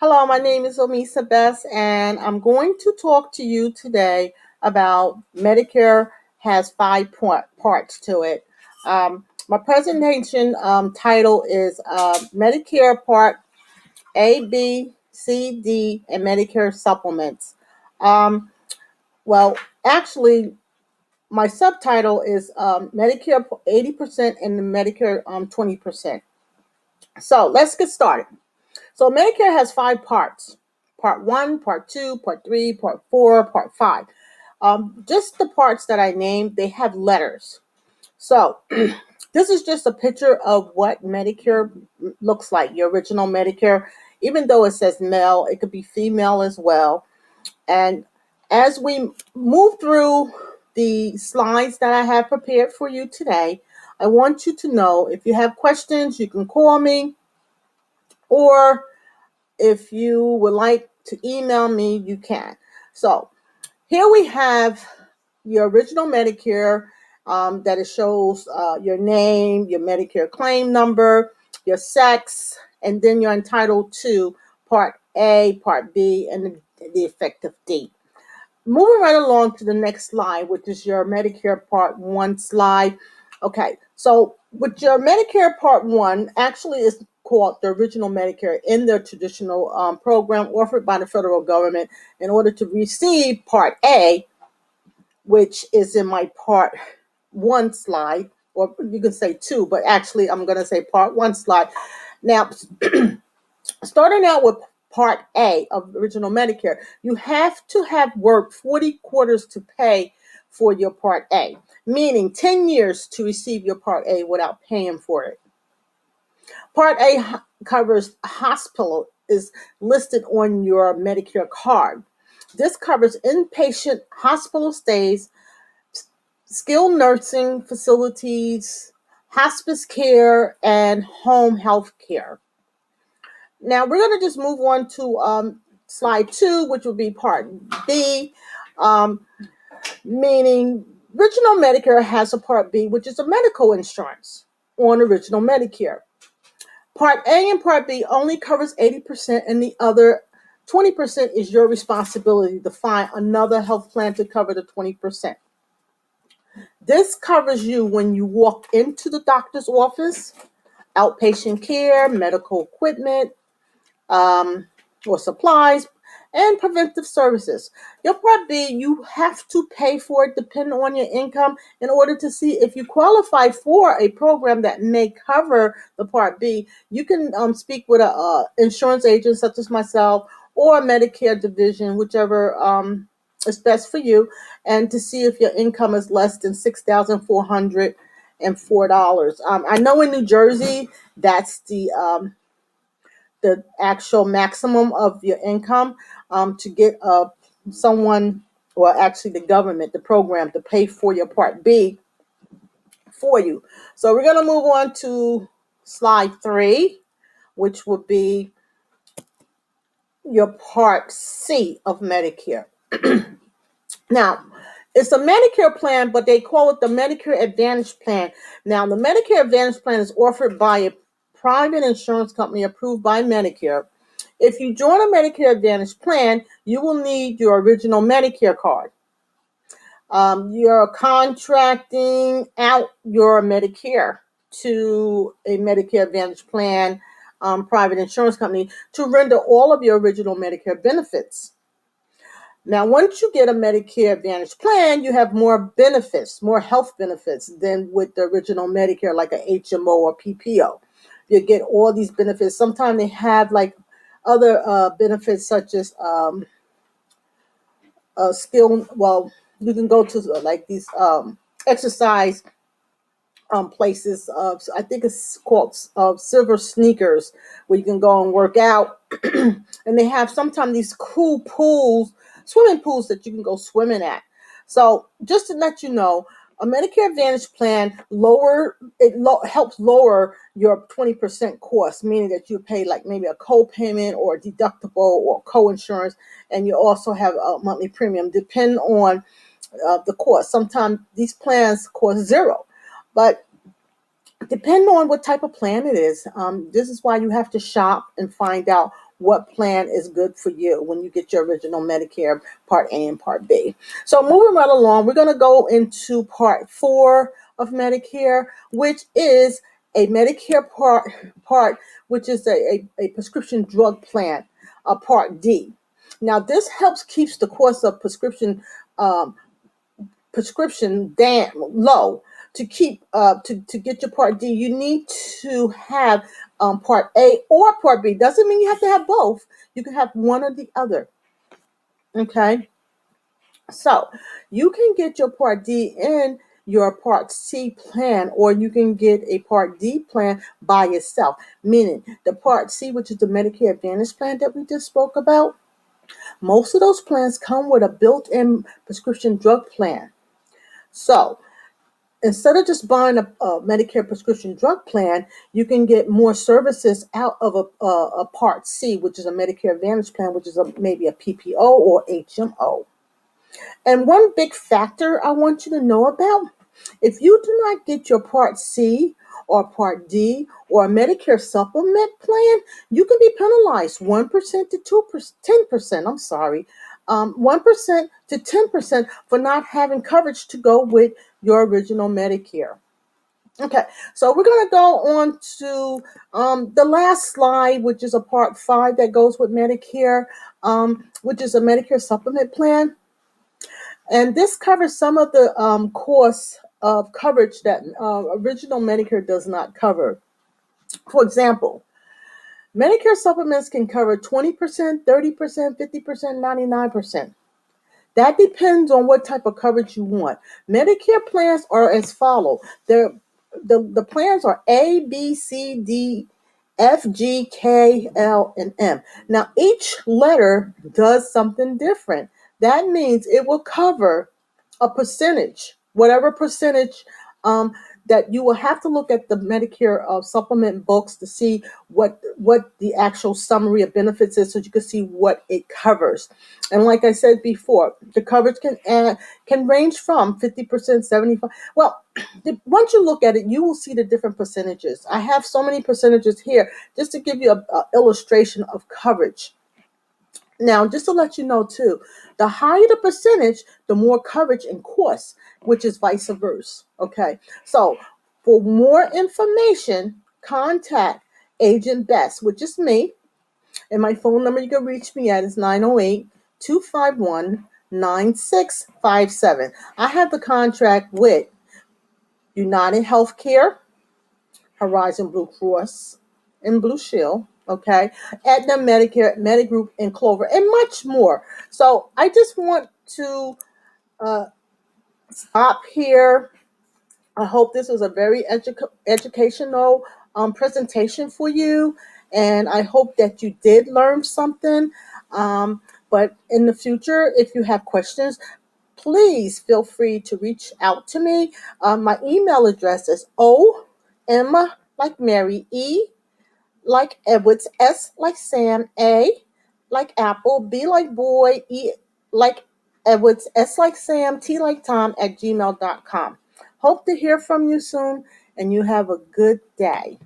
Hello, my name is Omisa Best, and I'm going to talk to you today about Medicare has parts to it. My presentation title is Medicare Part A, B, C, D, and Medicare Supplements. Um, well, actually, my subtitle is Medicare 80% and the Medicare 20%. So let's get started. So Medicare has five parts: Part 1, Part 2, Part 3, Part 4, Part 5. Just the parts that I named, they have letters. So this is just a picture of what Medicare looks like, your original Medicare. Even though it says male, it could be female as well. And as we move through the slides that I have prepared for you today, I want you to know if you have questions, you can call me, or if you would like to email me, you can. So here we have your original Medicare that it shows your name, your Medicare claim number, your sex, and then you're entitled to Part A, Part B, and the effective date. Moving right along to the next slide, which is your Medicare Part 1 slide. Okay, so with your Medicare Part 1, actually is called the original Medicare in the traditional program offered by the federal government in order to receive Part A, which is in my Part 1 slide, or you can say 2, but actually I'm going to say Part 1 slide. Now, starting out with Part A of original Medicare, you have to have worked 40 quarters to pay for your Part A, meaning 10 years to receive your Part A without paying for it. Part A covers hospital, is listed on your Medicare card. This covers inpatient hospital stays, skilled nursing facilities, hospice care, and home health care. Now we're going to just move on to slide 2, which will be Part B, um, meaning original Medicare has a Part B, which is a medical insurance on original Medicare. Part A and Part B only covers 80%, and the other 20% is your responsibility to find another health plan to cover the 20%. This covers you when you walk into the doctor's office, outpatient care, medical equipment, um, or supplies, and preventive services. Your Part B, you have to pay for it depending on your income in order to see if you qualify for a program that may cover the Part B. You can speak with a insurance agent such as myself or a Medicare division, whichever is best for you, and to see if your income is less than $6,404. I know in New Jersey that's the actual maximum of your income to get someone, or actually the government, the program, to pay for your Part B for you. So we're going to move on to slide 3, which would be your Part C of Medicare. Now, it's a Medicare plan, but they call it the Medicare Advantage Plan. Now, the Medicare Advantage Plan is offered by a private insurance company approved by Medicare. If you join a Medicare Advantage plan, you will need your original Medicare card. You're contracting out your Medicare to a Medicare Advantage plan private insurance company to render all of your original Medicare benefits. Now, once you get a Medicare Advantage plan, you have more benefits, more health benefits than with the original Medicare, like a HMO or PPO. You get all these benefits. Sometimes they have like other benefits such as skill. Well, you can go to like these exercise places. I think it's called Silver Sneakers, where you can go and work out. And they have sometimes these cool pools, swimming pools that you can go swimming at. So just to let you know, a Medicare Advantage plan helps lower your 20% cost, meaning that you pay like maybe a co-payment or a deductible or co-insurance, and you also have a monthly premium, depending on the cost. Sometimes these plans cost zero, but depending on what type of plan it is, this is why you have to shop and find out what plan is good for you when you get your original Medicare Part A and Part B. So moving right along, we're going to go into Part 4 of Medicare, which is a Medicare part which is a prescription drug plan, a Part D. Now, this helps keeps the cost of um, prescription down low. To get your Part D, you need to have Part A or Part B. Doesn't mean you have to have both. You can have one or the other. Okay, so you can get your Part D in your Part C plan, or you can get a Part D plan by itself. Meaning the Part C, which is the Medicare Advantage plan that we just spoke about, most of those plans come with a built-in prescription drug plan. So instead of just buying a Medicare prescription drug plan, you can get more services out of a Part C, which is a Medicare Advantage plan, which is maybe a PPO or HMO. And one big factor I want you to know about, if you do not get your Part C or Part D or a Medicare supplement plan, you can be penalized 1% to 2%, 10%, I'm sorry, 1% to 10% for not having coverage to go with your original Medicare. Okay, so we're going to go on to the last slide, which is a Part 5 that goes with Medicare, which is a Medicare supplement plan. And this covers some of the costs of coverage that original Medicare does not cover. For example, Medicare supplements can cover 20%, 30%, 50%, 99%. That depends on what type of coverage you want. Medicare plans are as follow. The plans are A, B, C, D, F, G, K, L, and M. Now, each letter does something different. That means it will cover a percentage, whatever percentage um, that you will have to look at the Medicare supplement books to see what the actual summary of benefits is, so you can see what it covers. And like I said before, the coverage can range from 50%, 75. Well, once you look at it, you will see the different percentages. I have so many percentages here just to give you a illustration of coverage. Now, just to let you know too, the higher the percentage, the more coverage and cost, which is vice versa. Okay, so for more information, contact Agent Best, which is me, and my phone number you can reach me at is 908-251-9657. I have the contract with United Healthcare, Horizon Blue Cross, and Blue Shield, okay, Aetna, Medicare, Medigroup, and Clover, and much more. So I just want to uh, stop here. I hope this was a very educational presentation for you, and I hope that you did learn something. But in the future, if you have questions, please feel free to reach out to me. My email address is OM like Mary, E like Edwards, S like Sam, A like Apple, B like boy, E like Edwards, S like Sam, T like Tom at gmail.com. Hope to hear from you soon, and you have a good day.